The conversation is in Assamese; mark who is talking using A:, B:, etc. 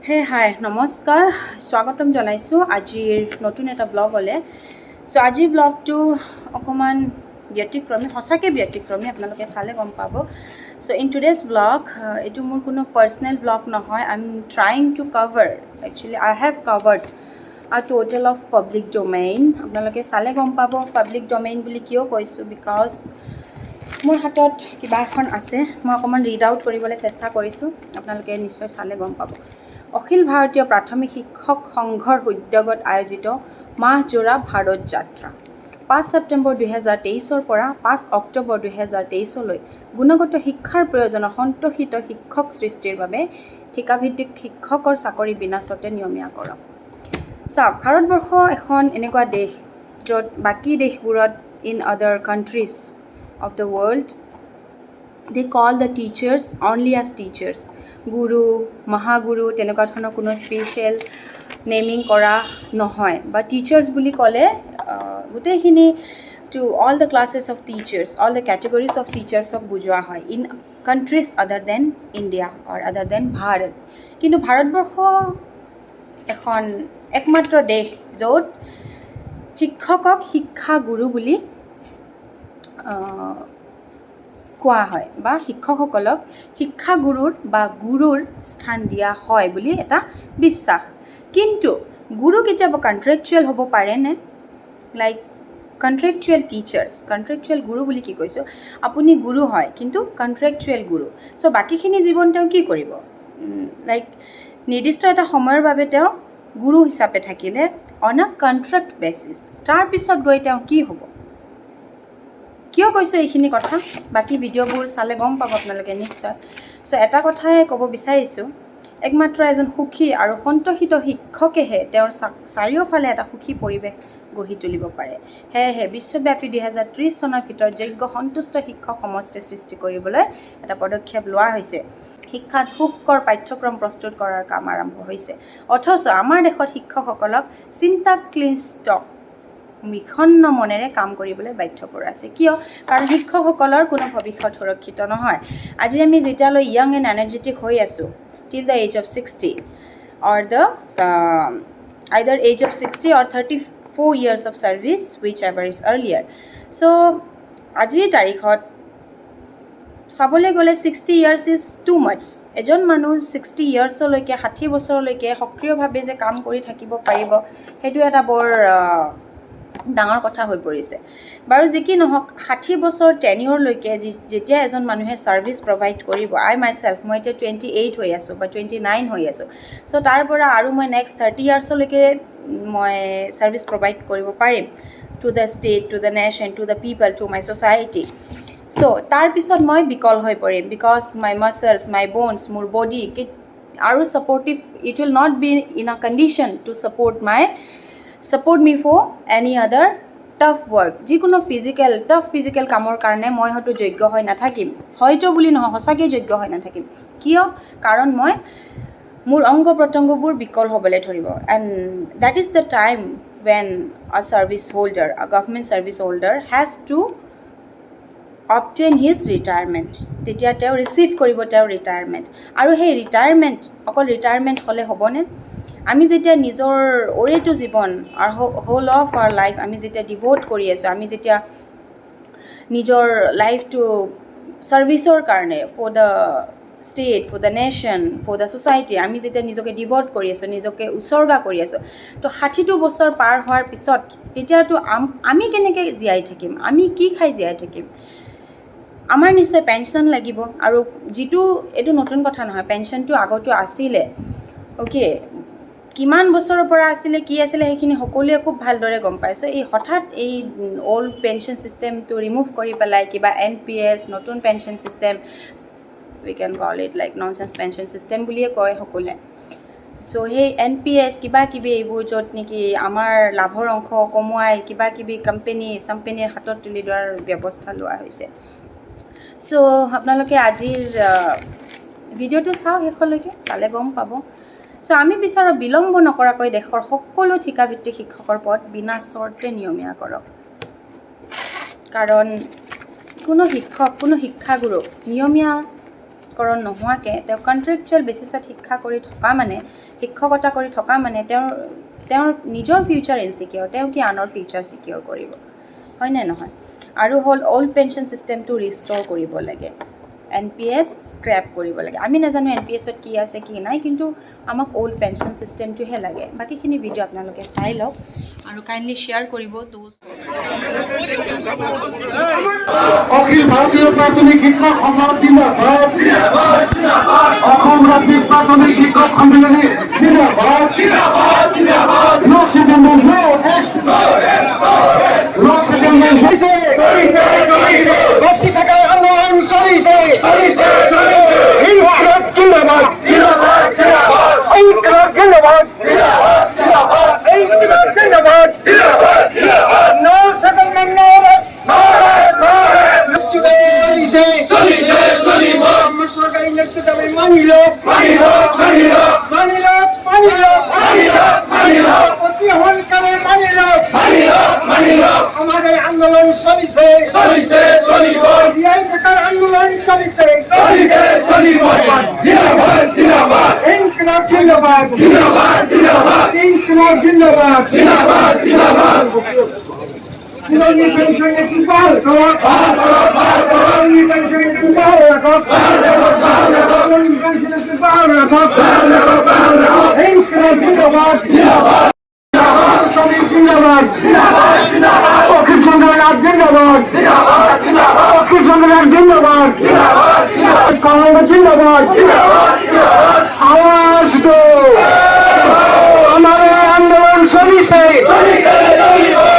A: হে হাই নমস্কাৰ স্বাগতম জনাইছোঁ আজিৰ নতুন এটা ব্লগলৈ সো আজিৰ ব্লগটো অকণমান ব্যতিক্ৰমী সঁচাকৈ ব্যতিক্ৰমী আপোনালোকে চালে গম পাব সো ইন টুডেজ ব্লগ এইটো মোৰ কোনো পাৰ্চনেল ব্লগ নহয় I am trying two cover actually I have covered আ টোটেল অফ পাব্লিক ডমেইন আপোনালোকে চালে গম পাব পাব্লিক ডমেইন বুলি কিয় কৈছোঁ বিকজ মোৰ হাতত কিবা এখন আছে মই অকণমান ৰিড আউট কৰিবলৈ চেষ্টা কৰিছোঁ আপোনালোকে নিশ্চয় চালে গম পাব অখিল ভাৰতীয় প্ৰাথমিক শিক্ষক সংঘৰ উদ্যোগত আয়োজিত মাহজোৰা ভাৰত যাত্ৰা 5 ছেপ্টেম্বৰ 2023 পৰা 5 অক্টোবৰ 2023 গুণগত শিক্ষাৰ প্ৰয়োজনত সন্তোষিত শিক্ষক সৃষ্টিৰ বাবে ঠিকাভিত্তিক শিক্ষকৰ চাকৰি বিনাচতে নিয়মীয়া কৰক চাওক ভাৰতবৰ্ষ এখন এনেকুৱা দেশ য'ত বাকী দেশবোৰত ইন আদাৰ countries of the world they call the teachers only as teachers guru mahaguru তেনেকুৱা ধৰণৰ কোনো স্পেশাল নেমিং কৰা নহয় বা টিচাৰ্স বুলি ক'লে গোটেইখিনি to all the classes of teachers all the categories of teachers of বুজোৱা হয় in countries other than India or other than Bharat কিন্তু ভাৰতবৰ্ষ এখন একমাত্ৰ দেশ য'ত শিক্ষকক শিক্ষাগুৰু বুলি কোৱা হয় বা শিক্ষকসকলক শিক্ষাগুৰুৰ বা গুৰুৰ স্থান দিয়া হয় বুলি এটা বিশ্বাস কিন্তু গুৰু কেতিয়াবা কন্ট্ৰেকচুৱেল হ'ব পাৰে নে লাইক কন্ট্ৰেকচুৱেল টিচাৰ্স কন্ট্ৰেকচুৱেল গুৰু বুলি কি কৈছোঁ আপুনি গুৰু হয় কিন্তু কন্ট্ৰেকচুৱেল গুৰু সো বাকীখিনি জীৱন তেওঁ কি কৰিব লাইক নিৰ্দিষ্ট এটা সময়ৰ বাবে তেওঁ গুৰু হিচাপে থাকিলে অন আ কন্ট্ৰেক্ট বেচিছ তাৰপিছত গৈ তেওঁ কি হ'ব কিয় কৈছোঁ এইখিনি কথা বাকী ভিডিঅ'বোৰ চালে গম পাব আপোনালোকে নিশ্চয় সো এটা কথাই ক'ব বিচাৰিছোঁ একমাত্ৰ এজন সুখী আৰু সন্তোষিত শিক্ষকেহে তেওঁৰ চাৰিওফালে এটা সুখী পৰিৱেশ গঢ়ি তুলিব পাৰে সেয়েহে বিশ্বব্যাপী 2030 চনৰ ভিতৰত যোগ্য সন্তুষ্ট শিক্ষক সমষ্টি সৃষ্টি কৰিবলৈ এটা পদক্ষেপ লোৱা হৈছে শিক্ষাত সুখকৰ পাঠ্যক্ৰম প্ৰস্তুত কৰাৰ কাম আৰম্ভ হৈছে অথচ আমাৰ দেশত শিক্ষকসকলক চিন্তাক্লিষ্ট বিষণ্ণ মনেৰে কাম কৰিবলৈ বাধ্য কৰা আছে কিয় কাৰণ শিক্ষকসকলৰ কোনো ভৱিষ্যত সুৰক্ষিত নহয় আজি আমি যেতিয়ালৈ ইয়াং এণ্ড এনাৰ্জেটিক হৈ আছোঁ till the age of 60 or the either age of 60 or 34 years of service whichever is earlier so আজিৰ তাৰিখত চাবলৈ গ'লে 60 years is too much এজন মানুহ 60 yearsলৈকে 60 বছৰলৈকে সক্ৰিয়ভাৱে যে কাম কৰি থাকিব পাৰিব সেইটো এটা বৰ ডাঙৰ কথা হৈ পৰিছে বাৰু যি কি নহওক 60 বছৰ টেনিয়ৰলৈকে যেতিয়া এজন মানুহে সাৰ্ভিস প্ৰভাইড কৰিব আই মাইসেলফ মই এতিয়া 28 হৈ আছোঁ বা 29 হৈ আছোঁ সো তাৰ পৰা আৰু মই নেক্সট 30 ইয়াৰ্ছলৈকে মই সাৰ্ভিস প্ৰভাইড কৰিব পাৰিম to the state to the nation to the people to my society so তাৰ পিছত মই বিকল হৈ পৰিম because my muscles my bones মোৰ বডি আৰু supportive it will not be in a condition to support me for any other tough work যিকোনো টাফ ফিজিক্যাল কামৰ কাৰণে মই হয়তো যোগ্য হৈ নাথাকিম হয়তো বুলি নহয় সঁচাকৈ যোগ্য হৈ নাথাকিম কিয় কাৰণ মই মোৰ অংগ প্ৰত্যংগবোৰ বিকল হ'বলৈ ধৰিব and that is the time when a service holder a government service holder has to obtain his retirement তেতিয়া তেওঁ ৰিচিভ কৰিব তেওঁৰ ৰিটায়াৰমেণ্ট আৰু সেই ৰিটায়াৰমেণ্ট অকল ৰিটায়াৰমেণ্ট হ'লে হ'বনে আমি যেতিয়া নিজৰ ওৰেটো জীৱন আৰু হোল অফ আৱাৰ লাইফ আমি যেতিয়া ডিভোট কৰি আছোঁ আমি যেতিয়া নিজৰ লাইফটো সাৰ্ভিসৰ কাৰণে for the state for the nation for the society আমি যেতিয়া নিজকে ডিভোট কৰি আছোঁ নিজকে উৎসৰ্গা কৰি আছোঁ তো 60টো বছৰ পাৰ হোৱাৰ পিছত তেতিয়াতো আমি কেনেকৈ জীয়াই থাকিম আমি কি খাই জীয়াই থাকিম আমাৰ নিশ্চয় পেনশ্যন লাগিব আৰু যিটো এইটো নতুন কথা নহয় পেনশ্যনটো আগতো আছিলে ওকে কিমান বছৰৰ পৰা আছিলে কি আছিলে সেইখিনি সকলোৱে খুব ভালদৰে গম পাইছোঁ এই হঠাৎ এই অল্ড পেনশ্যন চিষ্টেমটো ৰিমুভ কৰি পেলাই কিবা NPS নতুন pension system we can call it like nonsense pension system বুলিয়ে কয় সকলোৱে চ' সেই NPS কিবা কিবি এইবোৰ য'ত নেকি আমাৰ লাভৰ অংশ কমোৱাই কিবা কিবি কোম্পেনীৰ হাতত তুলি দিয়াৰ ব্যৱস্থা লোৱা হৈছে চ' আপোনালোকে আজিৰ ভিডিঅ'টো চাওক শেষলৈকে চালে গম পাব চ' আমি বিচাৰোঁ বিলম্ব নকৰাকৈ দেশৰ সকলো ঠিকাভিত্তিক শিক্ষকৰ পদ বিনা চৰ্তে নিয়মীয়া কৰক কাৰণ কোনো শিক্ষক কোনো শিক্ষাগুৰুক নিয়মীয়া নিশ্চিতকৰণ নোহোৱাকৈ তেওঁ কণ্ট্ৰেকচুৱেল বেচিছত শিক্ষা কৰি থকা মানে শিক্ষকতা কৰি থকা মানে তেওঁৰ নিজৰ ফিউচাৰ ইনচিকিউৰ, তেওঁ কি আনৰ ফিউচাৰ চিকিউৰ কৰিব, হয়নে নহয়? আৰু হ'ল অল্ড পেঞ্চন ছিষ্টেমটো ৰিষ্ট'ৰ কৰিব লাগে, NPS স্ক্ৰেপ কৰিব লাগে। আমি নাজানো NPSত কি আছে কি নাই, কিন্তু আমাক অল্ড পেঞ্চন ছিষ্টেমটোহে লাগে। বাকীখিনি ভিডিঅ' আপোনালোকে চাই লওক আৰু কাইণ্ডলি শ্বেয়াৰ কৰিব।
B: অখিল ভাৰতীয় প্ৰাথমিক শিক্ষক সমিতি অসম ৰাজ্যিক প্ৰাথমিক শিক্ষক সন্মিলনী আন্দোলন চলিছে আমাদের আন্দোলন চলিছে চলিছে চলিব আন্দোলন চলিছে চলিছে চলিব জিন্দাবাদ জিন্দাবাদ ইনকলাব জিন্দাবাদ জিন্দাবাদ জিন্দাবাদ ইনকলাব জিন্দাবাদ জিন্দাবাদ জিন্দাবাদ পুরনি পেনশনে কি পাল করো পুরনি পেনশনে কি পাল রাখো পুরনি পেনশনে কি পাল রাখো ইনকলাব জিন্দাবাদ জিন্দাবাদ জিন্দাবাদ জিন্দাবাদ অখিল সংগ্রাম জিন্দাবাদ অখিল সংগ্রাম জিন্দাবাদ কংগ্রেস জিন্দাবাদ আওয়াজ দো हमारे आंदोलन सभी से